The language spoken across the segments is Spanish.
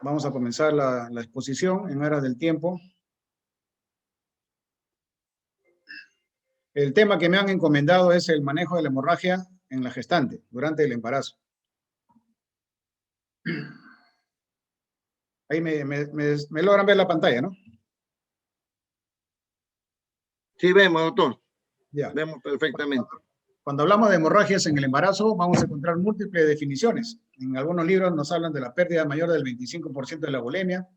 Vamos a comenzar la exposición en aras del tiempo. El tema que me han encomendado es el manejo de la hemorragia en la gestante durante el embarazo. Ahí me logran ver la pantalla, ¿no? Sí, vemos, doctor. Ya. Vemos perfectamente. Cuando hablamos de hemorragias en el embarazo, vamos a encontrar múltiples definiciones. En algunos libros nos hablan de la pérdida mayor del 25% de la bulimia.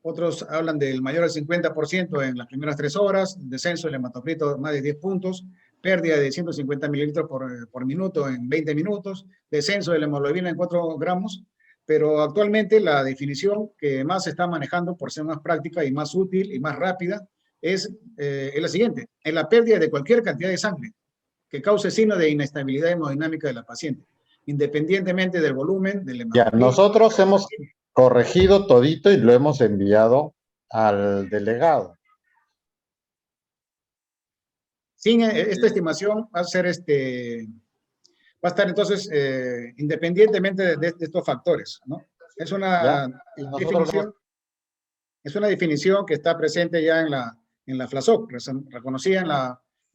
Otros hablan del mayor del 50% en las primeras 3 horas, descenso del hematocrito más de 10 puntos, pérdida de 150 mililitros por minuto en 20 minutos, descenso de la hemoglobina en 4 gramos, pero actualmente la definición que más se está manejando por ser más práctica y más útil y más rápida es la siguiente: en la pérdida de cualquier cantidad de sangre que cause signo de inestabilidad hemodinámica de la paciente, independientemente del volumen del Ya, hematocrito. nosotros hemos corregido todito y lo hemos enviado al delegado. Sin esta estimación va a ser va a estar entonces independientemente de estos factores, ¿no? Es una definición, es una definición que está presente ya en la FLASOC, reconocida en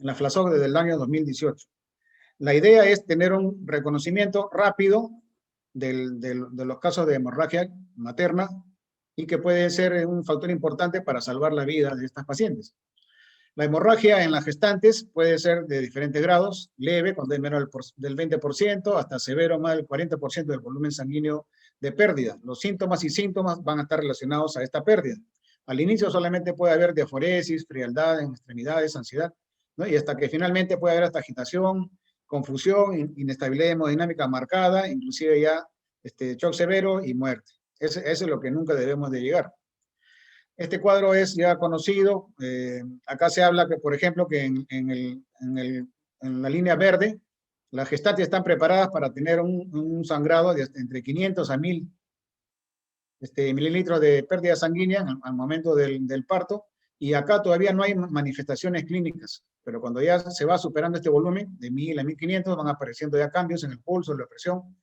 la FLASOC desde el año 2018. La idea es tener un reconocimiento rápido de los casos de hemorragia materna y que puede ser un factor importante para salvar la vida de estas pacientes. La hemorragia en las gestantes puede ser de diferentes grados: leve, cuando hay menos del 20%, hasta severo, más del 40% del volumen sanguíneo de pérdida. Los síntomas y síntomas van a estar relacionados a esta pérdida. Al inicio solamente puede haber diaforesis, frialdad en extremidades, ansiedad, ¿no? Y hasta que finalmente puede haber hasta agitación, confusión, inestabilidad hemodinámica marcada, inclusive ya shock severo y muerte. Eso es lo que nunca debemos de llegar. Este cuadro es ya conocido. Acá se habla que, por ejemplo, que en la línea verde, las gestantes están preparadas para tener un sangrado de entre 500 a 1000 mililitros de pérdida sanguínea al momento del parto, y acá todavía no hay manifestaciones clínicas, pero cuando ya se va superando este volumen, de 1000 a 1500, van apareciendo ya cambios en el pulso, en la presión,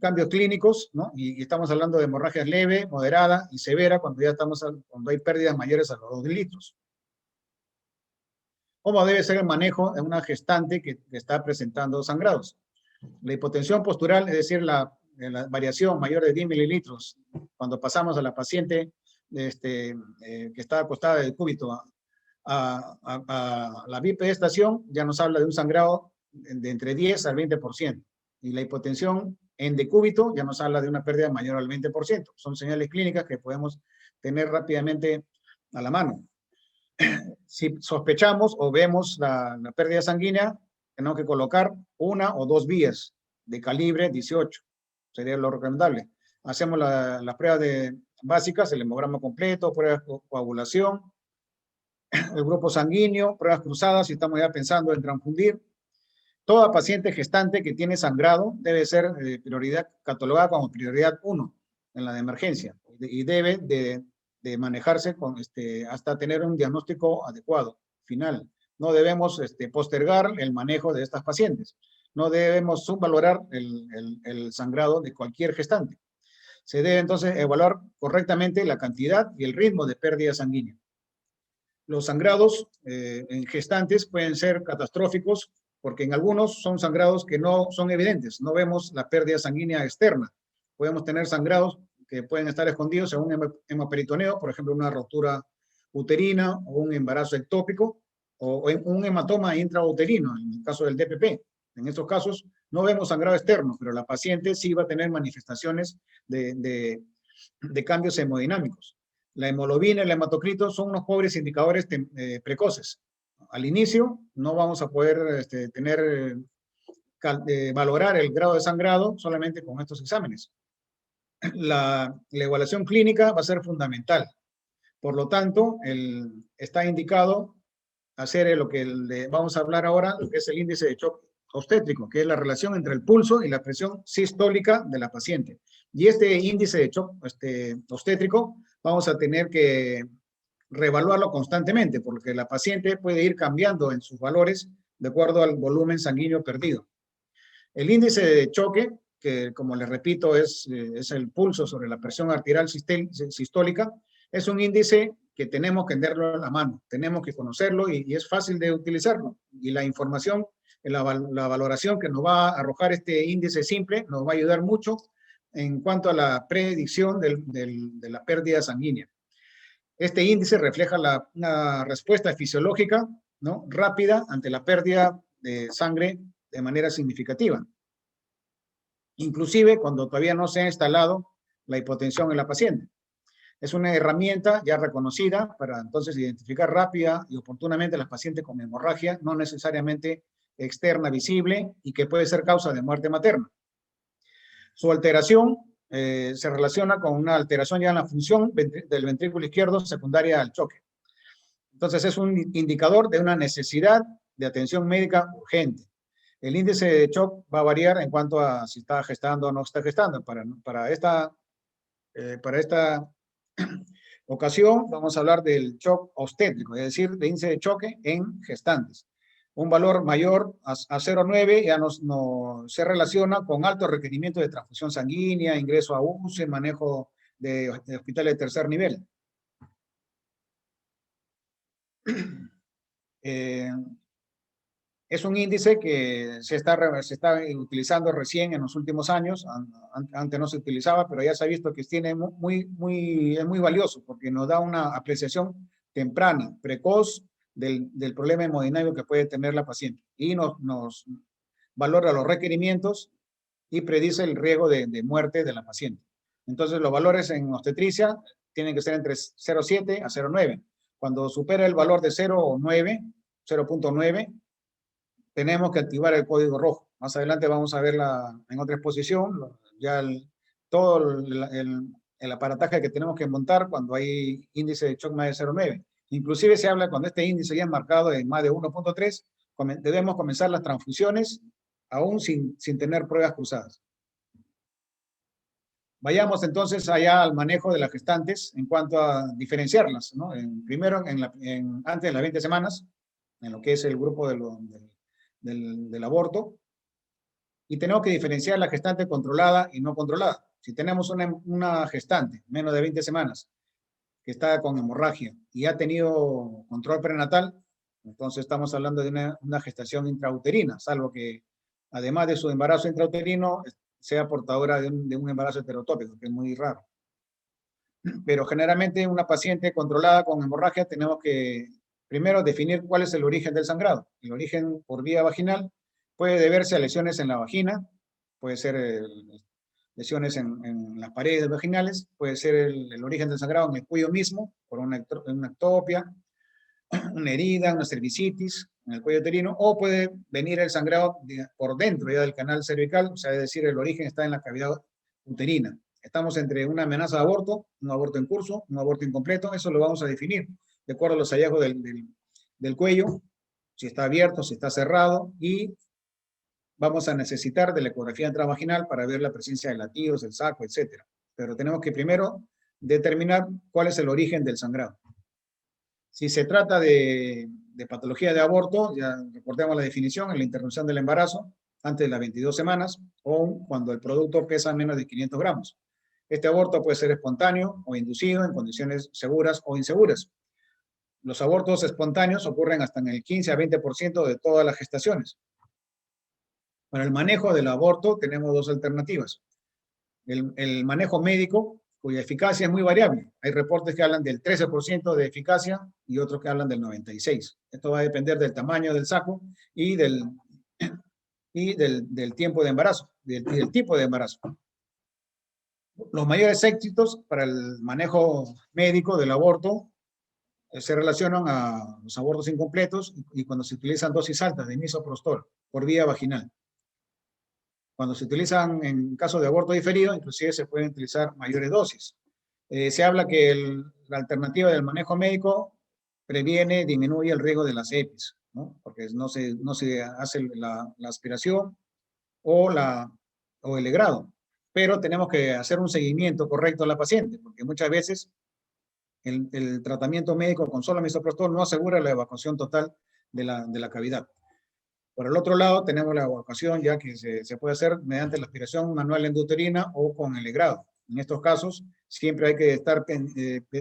cambios clínicos, ¿no? Y estamos hablando de hemorragias leve, moderada y severa cuando cuando hay pérdidas mayores a los 2 litros. ¿Cómo debe ser el manejo de una gestante que está presentando sangrados? La hipotensión postural, es decir, la variación mayor de 10 mililitros, cuando pasamos a la paciente que está acostada de cúbito a la bipedestación, ya nos habla de un sangrado de entre 10 al 20%. Y la hipotensión en decúbito ya nos habla de una pérdida mayor al 20%. Son señales clínicas que podemos tener rápidamente a la mano. Si sospechamos o vemos la pérdida sanguínea, tenemos que colocar 1 o 2 vías de calibre 18. Sería lo recomendable. Hacemos las pruebas básicas, el hemograma completo, pruebas de coagulación, el grupo sanguíneo, pruebas cruzadas si estamos ya pensando en transfundir. Toda paciente gestante que tiene sangrado debe ser catalogada como prioridad 1 en la de emergencia y debe de manejarse hasta tener un diagnóstico adecuado, final. No debemos postergar el manejo de estas pacientes. No debemos subvalorar el sangrado de cualquier gestante. Se debe entonces evaluar correctamente la cantidad y el ritmo de pérdida sanguínea. Los sangrados en gestantes pueden ser catastróficos, porque en algunos son sangrados que no son evidentes, no vemos la pérdida sanguínea externa. Podemos tener sangrados que pueden estar escondidos en un hemoperitoneo, por ejemplo, una rotura uterina o un embarazo ectópico, o un hematoma intrauterino, en el caso del DPP. En estos casos no vemos sangrado externo, pero la paciente sí va a tener manifestaciones de cambios hemodinámicos. La hemoglobina y el hematocrito son unos pobres indicadores precoces. Al inicio no vamos a poder valorar el grado de sangrado solamente con estos exámenes. La evaluación clínica va a ser fundamental. Por lo tanto, está indicado hacer lo que vamos a hablar ahora, lo que es el índice de shock obstétrico, que es la relación entre el pulso y la presión sistólica de la paciente. Y este índice de shock obstétrico vamos a tener que reevaluarlo constantemente, porque la paciente puede ir cambiando en sus valores de acuerdo al volumen sanguíneo perdido. El índice de choque que como les repito es el pulso sobre la presión arterial sistólica, es un índice que tenemos que tenerlo a la mano, tenemos que conocerlo y es fácil de utilizarlo. Y la información, la valoración que nos va a arrojar este índice simple nos va a ayudar mucho en cuanto a la predicción de la pérdida sanguínea. Este índice refleja una respuesta fisiológica, ¿no?, rápida ante la pérdida de sangre de manera significativa. Inclusive cuando todavía no se ha instalado la hipotensión en la paciente. Es una herramienta ya reconocida para entonces identificar rápida y oportunamente a las pacientes con hemorragia, no necesariamente externa visible y que puede ser causa de muerte materna. Su alteración se relaciona con una alteración ya en la función del ventrículo izquierdo secundaria al choque. Entonces es un indicador de una necesidad de atención médica urgente. El índice de shock va a variar en cuanto a si está gestando o no está gestando. Para esta ocasión vamos a hablar del shock obstétrico, es decir, de índice de choque en gestantes. Un valor mayor a 0,9 ya se relaciona con alto requerimiento de transfusión sanguínea, ingreso a UCI, manejo de hospitales de tercer nivel. Es un índice que se está utilizando recién en los últimos años. Antes no se utilizaba, pero ya se ha visto que es muy valioso porque nos da una apreciación temprana, precoz del problema hemodinámico que puede tener la paciente y nos valora los requerimientos y predice el riesgo de muerte de la paciente. Entonces los valores en obstetricia tienen que ser entre 0,7 a 0,9. Cuando supera el valor de 0,9, tenemos que activar el código rojo. Más adelante vamos a verla en otra exposición, ya todo el aparataje que tenemos que montar cuando hay índice de shock más de 0,9. Inclusive se habla cuando este índice ya es marcado en más de 1,3, debemos comenzar las transfusiones aún sin tener pruebas cruzadas. Vayamos entonces allá al manejo de las gestantes en cuanto a diferenciarlas, ¿no? Primero, antes de las 20 semanas, en lo que es el grupo del aborto, y tenemos que diferenciar la gestante controlada y no controlada. Si tenemos una gestante menos de 20 semanas que está con hemorragia y ha tenido control prenatal, entonces estamos hablando de una gestación intrauterina, salvo que además de su embarazo intrauterino sea portadora de un embarazo heterotópico, que es muy raro. Pero generalmente una paciente controlada con hemorragia tenemos que primero definir cuál es el origen del sangrado. El origen por vía vaginal puede deberse a lesiones en la vagina, puede ser lesiones en las paredes vaginales, puede ser el origen del sangrado en el cuello mismo, por una ectopia, una herida, una cervicitis en el cuello uterino, o puede venir el sangrado por dentro ya del canal cervical, o sea, es decir, el origen está en la cavidad uterina. Estamos entre una amenaza de aborto, un aborto en curso, un aborto incompleto, eso lo vamos a definir de acuerdo a los hallazgos del cuello, si está abierto, si está cerrado, y vamos a necesitar de la ecografía intravaginal para ver la presencia de latidos, el saco, etc. Pero tenemos que primero determinar cuál es el origen del sangrado. Si se trata de patología de aborto, ya recordemos la definición, en la interrupción del embarazo antes de las 22 semanas o cuando el producto pesa menos de 500 gramos. Este aborto puede ser espontáneo o inducido en condiciones seguras o inseguras. Los abortos espontáneos ocurren hasta en el 15 a 20% de todas las gestaciones. Para el manejo del aborto tenemos dos alternativas. El manejo médico, cuya eficacia es muy variable. Hay reportes que hablan del 13% de eficacia y otros que hablan del 96%. Esto va a depender del tamaño del saco y del tiempo de embarazo, del tipo de embarazo. Los mayores éxitos para el manejo médico del aborto se relacionan a los abortos incompletos y cuando se utilizan dosis altas de misoprostol por vía vaginal. Cuando se utilizan en caso de aborto diferido, inclusive se pueden utilizar mayores dosis. Se habla que la alternativa del manejo médico disminuye el riesgo de las EPIs, ¿no? Porque no se hace la aspiración o el legrado. Pero tenemos que hacer un seguimiento correcto a la paciente, porque muchas veces el tratamiento médico con solo misoprostol no asegura la evacuación total de la cavidad. Por el otro lado, tenemos la evacuación ya que se puede hacer mediante la aspiración manual endouterina o con el legrado. En estos casos, siempre hay que estar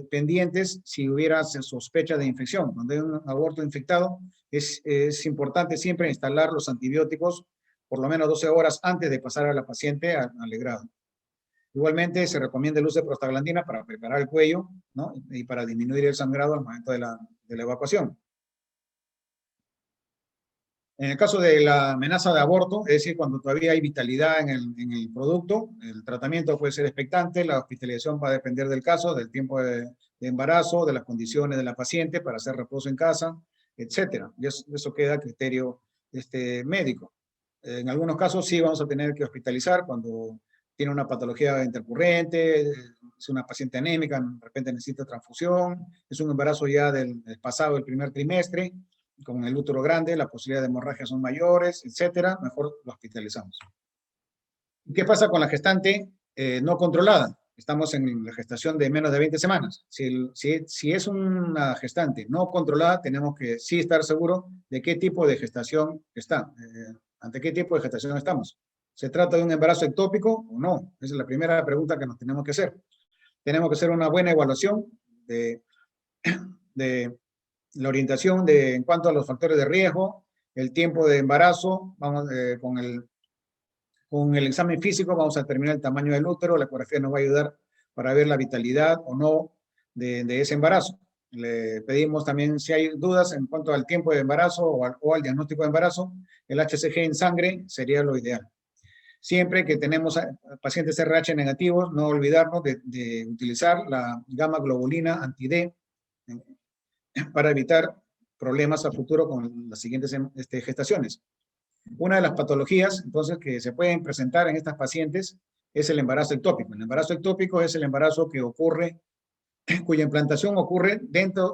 pendientes si hubiera sospecha de infección. Cuando hay un aborto infectado, es importante siempre instalar los antibióticos por lo menos 12 horas antes de pasar a la paciente al legrado. Igualmente, se recomienda el uso de prostaglandina para preparar el cuello, ¿no? Y para disminuir el sangrado al momento de la evacuación. En el caso de la amenaza de aborto, es decir, cuando todavía hay vitalidad en el producto, el tratamiento puede ser expectante, la hospitalización va a depender del caso, del tiempo de embarazo, de las condiciones de la paciente para hacer reposo en casa, etcétera. Y eso queda a criterio médico. En algunos casos sí vamos a tener que hospitalizar cuando tiene una patología intercurrente, es una paciente anémica, de repente necesita transfusión, es un embarazo ya del pasado, el primer trimestre, con el útero grande, la posibilidad de hemorragia son mayores, etcétera, mejor lo hospitalizamos. ¿Qué pasa con la gestante no controlada? Estamos en la gestación de menos de 20 semanas. Si es una gestante no controlada, tenemos que sí estar seguros de qué tipo de gestación está, ante qué tipo de gestación estamos. ¿Se trata de un embarazo ectópico o no? Esa es la primera pregunta que nos tenemos que hacer. Tenemos que hacer una buena evaluación de la orientación en cuanto a los factores de riesgo, el tiempo de embarazo, vamos con el examen físico vamos a determinar el tamaño del útero, la ecografía nos va a ayudar para ver la vitalidad o no de ese embarazo. Le pedimos también, si hay dudas en cuanto al tiempo de embarazo o al diagnóstico de embarazo, el HCG en sangre sería lo ideal. Siempre que tenemos pacientes RH negativos, no olvidarnos de utilizar la gamma globulina anti-D para evitar problemas a futuro con las siguientes gestaciones. Una de las patologías, entonces, que se pueden presentar en estas pacientes es el embarazo ectópico. El embarazo ectópico es el embarazo que ocurre, cuya implantación ocurre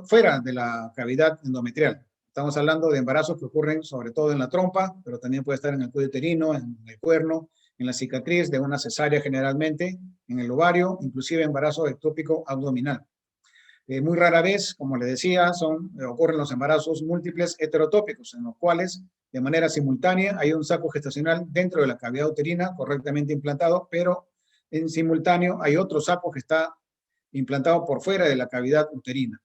fuera de la cavidad endometrial. Estamos hablando de embarazos que ocurren sobre todo en la trompa, pero también puede estar en el cuello uterino, en el cuerno, en la cicatriz de una cesárea generalmente, en el ovario, inclusive embarazo ectópico abdominal. Muy rara vez, como le decía, ocurren los embarazos múltiples heterotópicos, en los cuales de manera simultánea hay un saco gestacional dentro de la cavidad uterina correctamente implantado, pero en simultáneo hay otro saco que está implantado por fuera de la cavidad uterina.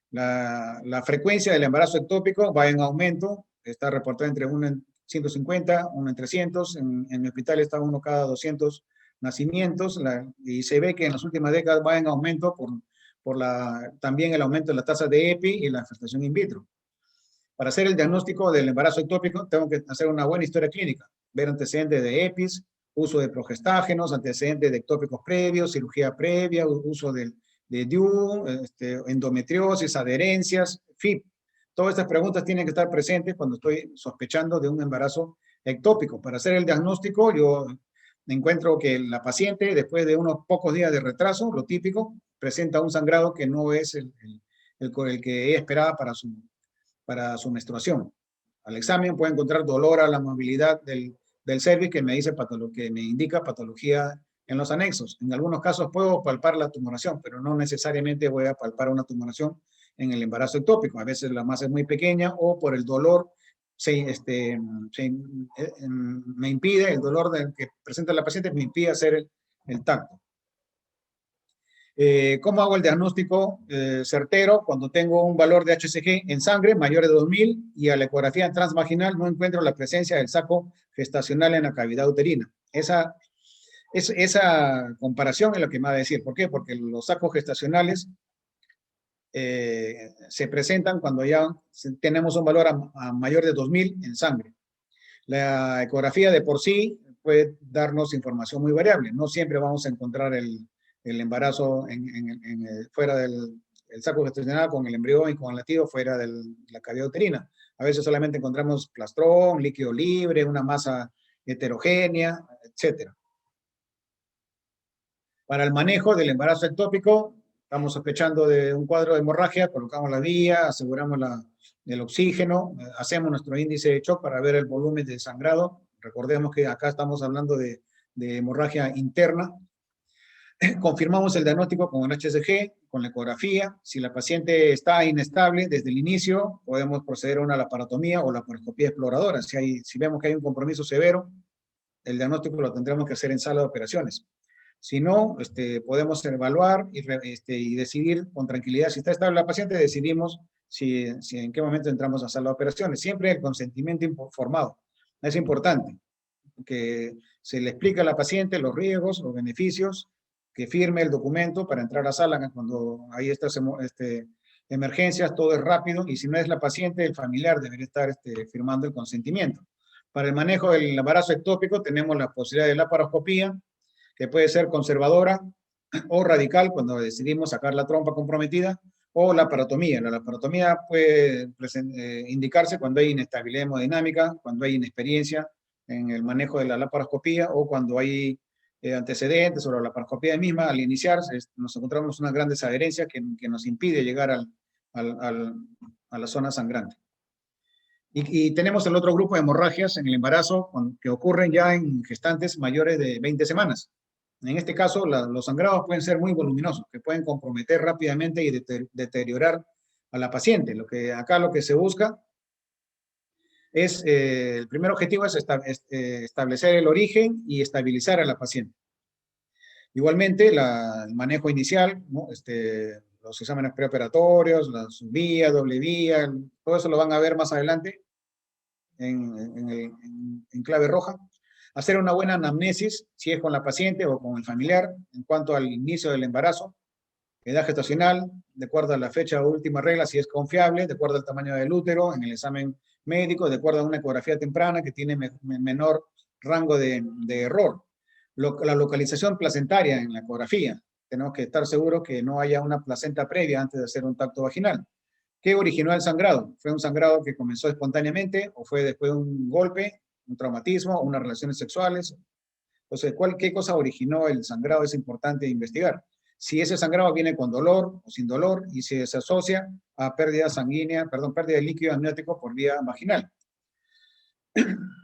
La frecuencia del embarazo ectópico va en aumento, está reportada entre 1 en 150, 1 en 300, en el hospital está 1 cada 200 nacimientos, y se ve que en las últimas décadas va en aumento también el aumento de la tasa de EPI y la gestación in vitro. Para hacer el diagnóstico del embarazo ectópico, tengo que hacer una buena historia clínica, ver antecedentes de EPIs, uso de progestágenos, antecedentes de ectópicos previos, cirugía previa, uso de DIU, endometriosis, adherencias, FIP. Todas estas preguntas tienen que estar presentes cuando estoy sospechando de un embarazo ectópico. Para hacer el diagnóstico, yo encuentro que la paciente, después de unos pocos días de retraso, lo típico, presenta un sangrado que no es el que ella esperaba para su menstruación. Al examen puede encontrar dolor a la movilidad del cervix que me indica patología en los anexos. En algunos casos puedo palpar la tumoración, pero no necesariamente voy a palpar una tumoración en el embarazo ectópico. A veces la masa es muy pequeña o por el dolor me impide, el dolor que presenta la paciente me impide hacer el tacto. ¿Cómo hago el diagnóstico certero cuando tengo un valor de HCG en sangre mayor de 2000 y a la ecografía transvaginal no encuentro la presencia del saco gestacional en la cavidad uterina? Esa comparación es lo que me va a decir. ¿Por qué? Porque los sacos gestacionales se presentan cuando ya tenemos un valor a mayor de 2000 en sangre. La ecografía de por sí puede darnos información muy variable. No siempre vamos a encontrar el embarazo fuera del saco gestacional con el embrión y con el latido fuera de la cavidad uterina. A veces solamente encontramos plastrón, líquido libre, una masa heterogénea, etc. Para el manejo del embarazo ectópico, estamos sospechando de un cuadro de hemorragia, colocamos la vía, aseguramos el oxígeno, hacemos nuestro índice de shock para ver el volumen de sangrado. Recordemos que acá estamos hablando de hemorragia interna. Confirmamos el diagnóstico con el HCG, con la ecografía. Si la paciente está inestable desde el inicio, podemos proceder a una laparotomía o laparoscopía exploradora. Si vemos que hay un compromiso severo, el diagnóstico lo tendremos que hacer en sala de operaciones. Si no, podemos evaluar y decidir con tranquilidad. Si está estable la paciente, decidimos si en qué momento entramos a sala de operaciones. Siempre el consentimiento informado. Es importante que se le explique a la paciente los riesgos, los beneficios, que firme el documento para entrar a sala cuando hay estas emergencias, todo es rápido, y si no es la paciente, el familiar debería estar firmando el consentimiento. Para el manejo del embarazo ectópico tenemos la posibilidad de laparoscopía, que puede ser conservadora o radical cuando decidimos sacar la trompa comprometida, o laparotomía. La laparotomía puede indicarse cuando hay inestabilidad hemodinámica, cuando hay inexperiencia en el manejo de la laparoscopía, o cuando hay antecedentes sobre la laparoscopía misma. Al iniciar nos encontramos una gran desadherencia que nos impide llegar a la zona sangrante. Y tenemos el otro grupo de hemorragias en el embarazo que ocurren ya en gestantes mayores de 20 semanas. En este caso, los sangrados pueden ser muy voluminosos, que pueden comprometer rápidamente y deteriorar a la paciente. Acá lo que se busca es, el primer objetivo es establecer el origen y estabilizar a la paciente. Igualmente, el manejo inicial, ¿no? Los exámenes preoperatorios, la subvía, doble vía, todo eso lo van a ver más adelante en clave roja. Hacer una buena anamnesis, si es con la paciente o con el familiar, en cuanto al inicio del embarazo, edad gestacional, de acuerdo a la fecha o última regla, si es confiable, de acuerdo al tamaño del útero, en el examen médico, de acuerdo a una ecografía temprana que tiene menor rango de error. La localización placentaria en la ecografía. Tenemos que estar seguros que no haya una placenta previa antes de hacer un tacto vaginal. ¿Qué originó el sangrado? ¿Fue un sangrado que comenzó espontáneamente o fue después de un golpe, un traumatismo o unas relaciones sexuales? Entonces, ¿qué cosa originó el sangrado? Es importante investigar. Si ese sangrado viene con dolor o sin dolor y si se asocia a pérdida sanguínea, pérdida de líquido amniótico por vía vaginal.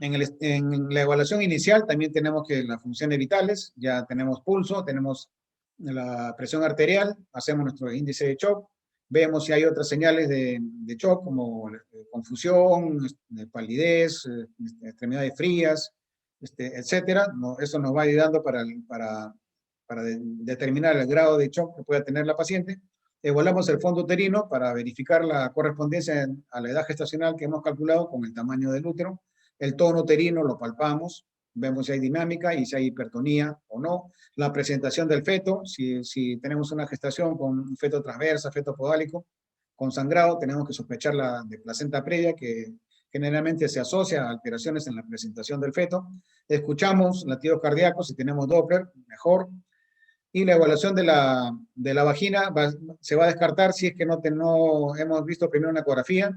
En la evaluación inicial también tenemos que las funciones vitales, ya tenemos pulso, tenemos la presión arterial, hacemos nuestro índice de shock, vemos si hay otras señales de shock como confusión, palidez, extremidades frías, etcétera. Eso nos va ayudando para determinar el grado de shock que pueda tener la paciente. Evaluamos el fondo uterino para verificar la correspondencia a la edad gestacional que hemos calculado con el tamaño del útero. El tono uterino lo palpamos, vemos si hay dinámica y si hay hipertonía o no. La presentación del feto, si tenemos una gestación con feto transversa, feto podálico, con sangrado, tenemos que sospechar de placenta previa, que generalmente se asocia a alteraciones en la presentación del feto. Escuchamos latidos cardíacos, si tenemos Doppler, mejor. Y la evaluación de la vagina se va a descartar si es que no hemos visto primero una ecografía,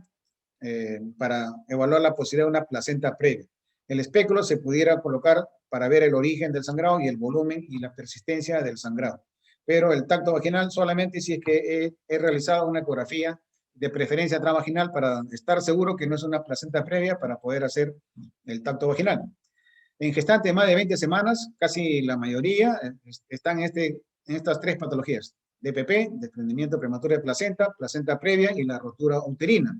para evaluar la posibilidad de una placenta previa. El espéculo se pudiera colocar para ver el origen del sangrado y el volumen y la persistencia del sangrado. Pero el tacto vaginal solamente si es que he realizado una ecografía de preferencia transvaginal para estar seguro que no es una placenta previa para poder hacer el tacto vaginal. En gestantes de más de 20 semanas, casi la mayoría están en estas tres patologías: DPP, desprendimiento prematuro de placenta, placenta previa y la rotura uterina.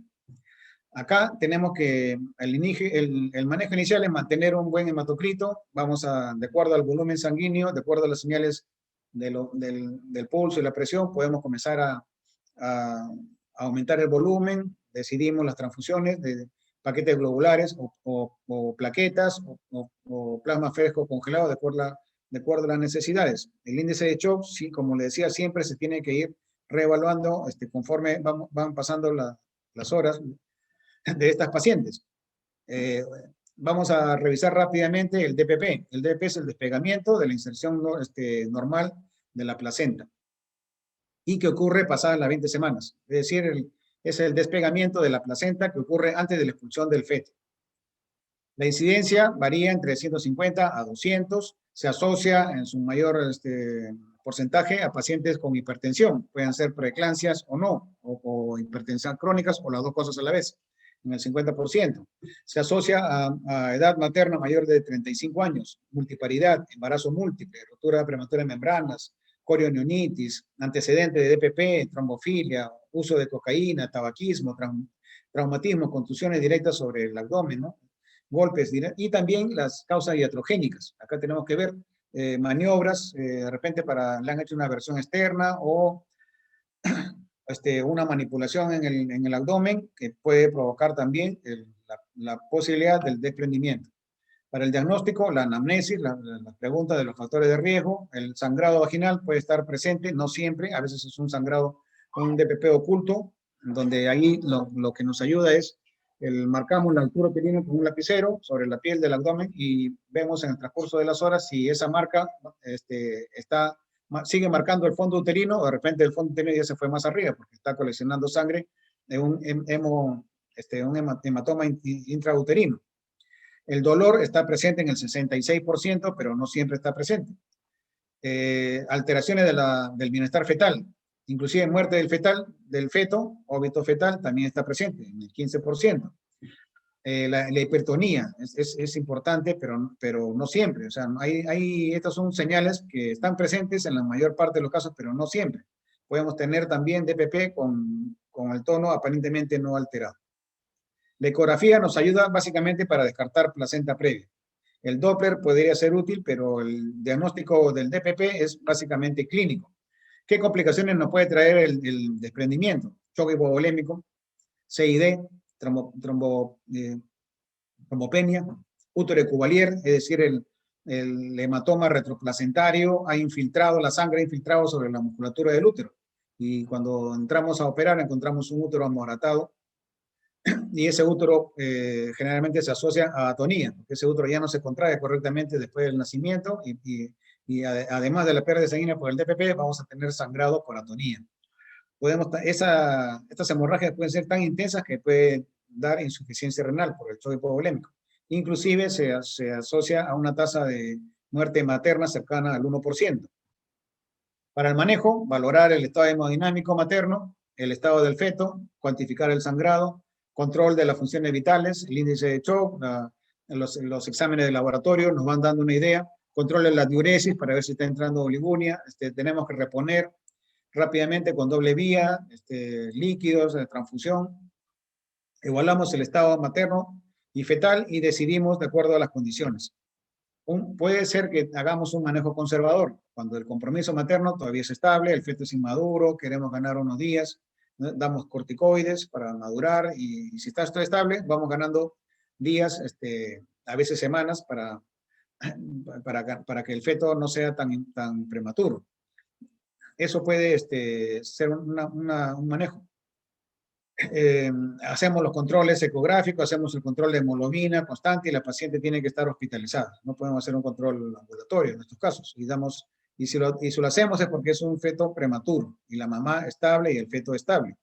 Acá tenemos que el manejo inicial es mantener un buen hematocrito, de acuerdo al volumen sanguíneo, de acuerdo a las señales del pulso y la presión, podemos comenzar a aumentar el volumen, decidimos las transfusiones de paquetes globulares o plaquetas o plasma fresco congelado de acuerdo a las necesidades. El índice de shock, sí, como le decía, siempre se tiene que ir reevaluando conforme van pasando las horas de estas pacientes. Vamos a revisar rápidamente el DPP. El DPP es el despegamiento de la inserción normal de la placenta y que ocurre pasadas las 20 semanas. Es decir, es el despegamiento de la placenta que ocurre antes de la expulsión del feto. La incidencia varía entre 150 a 200, se asocia en su mayor porcentaje a pacientes con hipertensión, pueden ser preeclampsias o no, o hipertensión crónicas o las dos cosas a la vez, en el 50%. Se asocia a edad materna mayor de 35 años, multiparidad, embarazo múltiple, rotura prematura de membranas, corioneonitis, antecedente de DPP, trombofilia, uso de cocaína, tabaquismo, traumatismo, contusiones directas sobre el abdomen, ¿no? Golpes y también las causas iatrogénicas. Acá tenemos que ver maniobras, de repente le han hecho una versión externa o una manipulación en el abdomen que puede provocar también la posibilidad del desprendimiento. Para el diagnóstico, la anamnesis, la pregunta de los factores de riesgo, el sangrado vaginal puede estar presente, no siempre, a veces es un sangrado, un DPP oculto, donde ahí lo que nos ayuda es, marcamos la altura uterina con un lapicero sobre la piel del abdomen y vemos en el transcurso de las horas si esa marca sigue marcando el fondo uterino o de repente el fondo uterino ya se fue más arriba porque está coleccionando sangre de un hematoma intrauterino. El dolor está presente en el 66%, pero no siempre está presente. Alteraciones del bienestar fetal, inclusive muerte del feto, óbito fetal, también está presente en el 15%. La hipertonía es importante, pero no siempre. O sea, estas son señales que están presentes en la mayor parte de los casos, pero no siempre. Podemos tener también DPP con el tono aparentemente no alterado. La ecografía nos ayuda básicamente para descartar placenta previa. El Doppler podría ser útil, pero el diagnóstico del DPP es básicamente clínico. ¿Qué complicaciones nos puede traer el desprendimiento? Choque hipovolémico, CID, trombopenia, útero cuvalier, es decir, el hematoma retroplacentario ha infiltrado, la sangre ha infiltrado sobre la musculatura del útero. Y cuando entramos a operar encontramos un útero amoratado y ese útero generalmente se asocia a atonía, porque ese útero ya no se contrae correctamente después del nacimiento y además de la pérdida sanguínea por el DPP, vamos a tener sangrado por atonía. Estas hemorragias pueden ser tan intensas que pueden dar insuficiencia renal por el choque hipovolémico. Inclusive se asocia a una tasa de muerte materna cercana al 1%. Para el manejo, valorar el estado hemodinámico materno, el estado del feto, cuantificar el sangrado, control de las funciones vitales, el índice de shock, los exámenes de laboratorio nos van dando una idea, control de la diuresis para ver si está entrando oliguria, tenemos que reponer rápidamente con doble vía, líquidos, transfusión, evaluamos el estado materno y fetal y decidimos de acuerdo a las condiciones. Puede ser que hagamos un manejo conservador, cuando el compromiso materno todavía es estable, el feto es inmaduro, queremos ganar unos días, ¿no? Damos corticoides para madurar y si está todo estable, vamos ganando días, a veces semanas para que el feto no sea tan prematuro. Eso puede ser un manejo. Hacemos los controles ecográficos, hacemos el control de hemoglobina constante y la paciente tiene que estar hospitalizada. No podemos hacer un control ambulatorio en estos casos. Y si lo hacemos es porque es un feto prematuro y la mamá estable y el feto estable.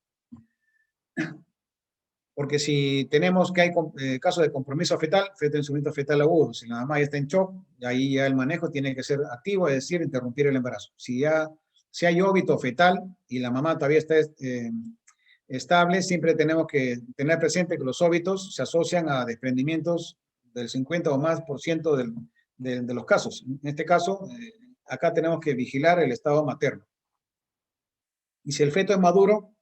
Porque si tenemos que hay casos de compromiso fetal, feto en sufrimiento fetal agudo, si la mamá ya está en shock, ahí ya el manejo tiene que ser activo, es decir, interrumpir el embarazo. Si hay óbito fetal y la mamá todavía está estable, siempre tenemos que tener presente que los óbitos se asocian a desprendimientos del 50 o más por ciento de los casos. En este caso, acá tenemos que vigilar el estado materno. Y si el feto es maduro,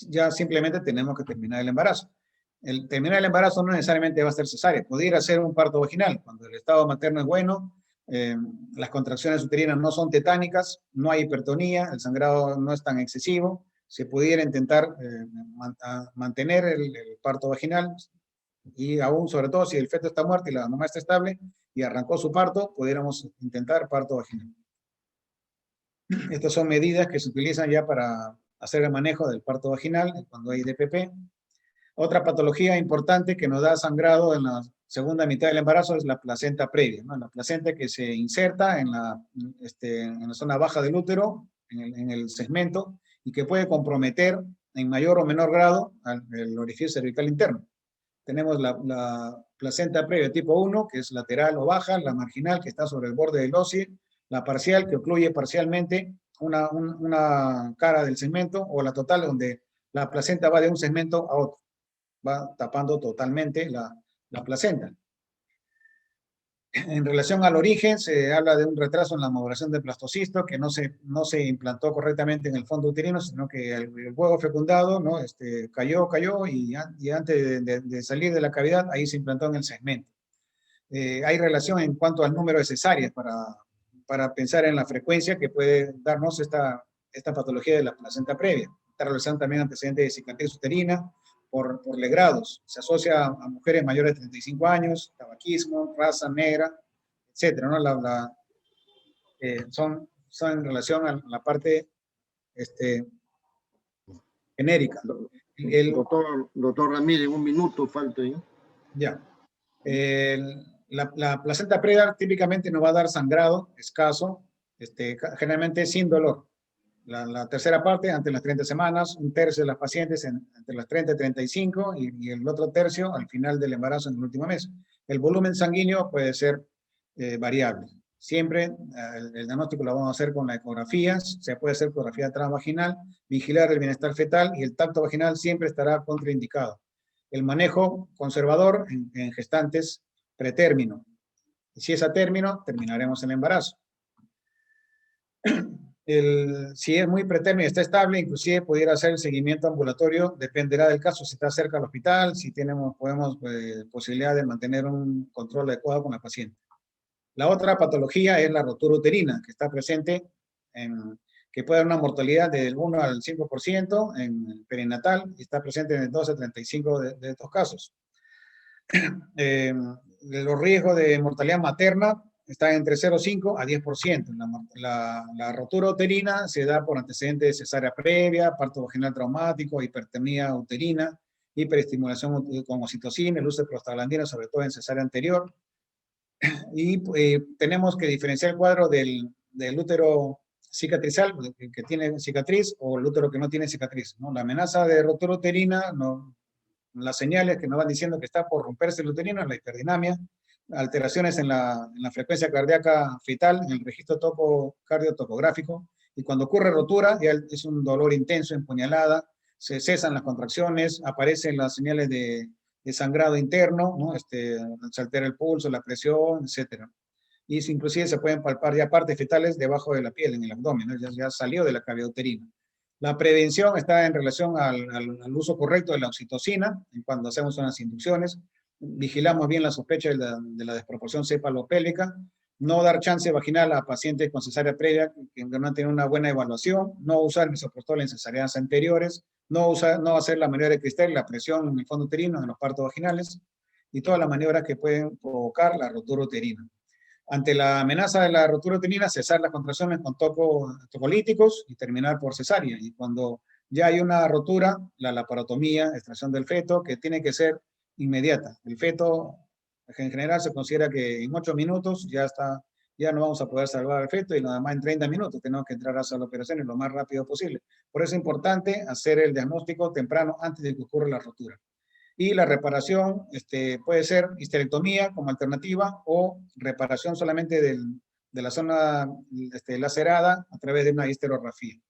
ya simplemente tenemos que terminar el embarazo. Terminar el embarazo no necesariamente va a ser cesárea, pudiera ser un parto vaginal. Cuando el estado materno es bueno, las contracciones uterinas no son tetánicas, no hay hipertonía, el sangrado no es tan excesivo, se pudiera intentar mantener el parto vaginal y aún, sobre todo, si el feto está muerto y la mamá está estable y arrancó su parto, pudiéramos intentar parto vaginal. Estas son medidas que se utilizan ya para hacer el manejo del parto vaginal cuando hay DPP. Otra patología importante que nos da sangrado en la segunda mitad del embarazo es la placenta previa, ¿no? La placenta que se inserta en la zona baja del útero, en el segmento, y que puede comprometer en mayor o menor grado el orificio cervical interno. Tenemos la placenta previa tipo 1, que es lateral o baja, la marginal, que está sobre el borde del óseo, la parcial, que ocluye parcialmente una cara del segmento, o la total, donde la placenta va de un segmento a otro, va tapando totalmente la placenta. En relación al origen, se habla de un retraso en la maduración del blastocisto, que no se implantó correctamente en el fondo uterino, sino que el huevo fecundado, ¿no? Cayó y antes de salir de la cavidad, ahí se implantó en el segmento. Hay relación en cuanto al número de cesáreas para pensar en la frecuencia que puede darnos esta patología de la placenta previa. Está relacionado también antecedentes de cicatriz uterina por legrados. Se asocia a mujeres mayores de 35 años, tabaquismo, raza negra, etcétera, ¿no? Son en relación a la parte genérica. Doctor Ramírez, un minuto falta ahí. Ya. La placenta previa típicamente nos va a dar sangrado escaso, generalmente sin dolor. La tercera parte, ante las 30 semanas, un tercio de las pacientes entre las 30 y 35 y el otro tercio al final del embarazo en el último mes. El volumen sanguíneo puede ser variable. Siempre el diagnóstico lo vamos a hacer con la ecografía, se puede hacer ecografía transvaginal, vigilar el bienestar fetal y el tacto vaginal siempre estará contraindicado. El manejo conservador en gestantes pretérmino. Y si es a término, terminaremos el embarazo. Si es muy pretérmino y está estable, inclusive pudiera hacer el seguimiento ambulatorio, dependerá del caso, si está cerca del hospital, si podemos posibilidad de mantener un control adecuado con la paciente. La otra patología es la rotura uterina, que está presente, que puede dar una mortalidad del 1 al 5% en el perinatal, y está presente en el 12 al 35% de estos casos. Los riesgos de mortalidad materna están entre 0,5 a 10%. La rotura uterina se da por antecedentes de cesárea previa, parto vaginal traumático, hipertermia uterina, hiperestimulación con oxitocina, el uso de prostaglandina, sobre todo en cesárea anterior. Y tenemos que diferenciar el cuadro del útero cicatrizal, que tiene cicatriz, o el útero que no tiene cicatriz, ¿no? La amenaza de rotura uterina, las señales que nos van diciendo que está por romperse el uterino, la hiperdinamia, alteraciones en la frecuencia cardíaca fetal, en el registro cardiotopográfico, y cuando ocurre rotura, ya es un dolor intenso, empuñalada, se cesan las contracciones, aparecen las señales de sangrado interno, ¿no? Se altera el pulso, la presión, etc. Y inclusive se pueden palpar ya partes fetales debajo de la piel, en el abdomen, ¿no? Ya salió de la cavidad uterina. La prevención está en relación al uso correcto de la oxitocina, cuando hacemos unas inducciones. Vigilamos bien la sospecha de la desproporción cefalopélvica. No dar chance vaginal a pacientes con cesárea previa que no han tenido una buena evaluación. No usar misoprostol en cesáreas anteriores. No hacer la maniobra de cristal, la presión en el fondo uterino, en los partos vaginales. Y todas las maniobras que pueden provocar la rotura uterina. Ante la amenaza de la rotura uterina, cesar las contracciones con tocolíticos y terminar por cesárea. Y cuando ya hay una rotura, la laparotomía, extracción del feto, que tiene que ser inmediata. El feto, en general, se considera que en 8 minutos ya no vamos a poder salvar al feto y nada más en 30 minutos tenemos que entrar a hacer la operación lo más rápido posible. Por eso es importante hacer el diagnóstico temprano antes de que ocurra la rotura. Y la reparación puede ser histerectomía como alternativa o reparación solamente de la zona lacerada a través de una histerografía.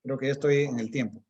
Creo que ya estoy en el tiempo.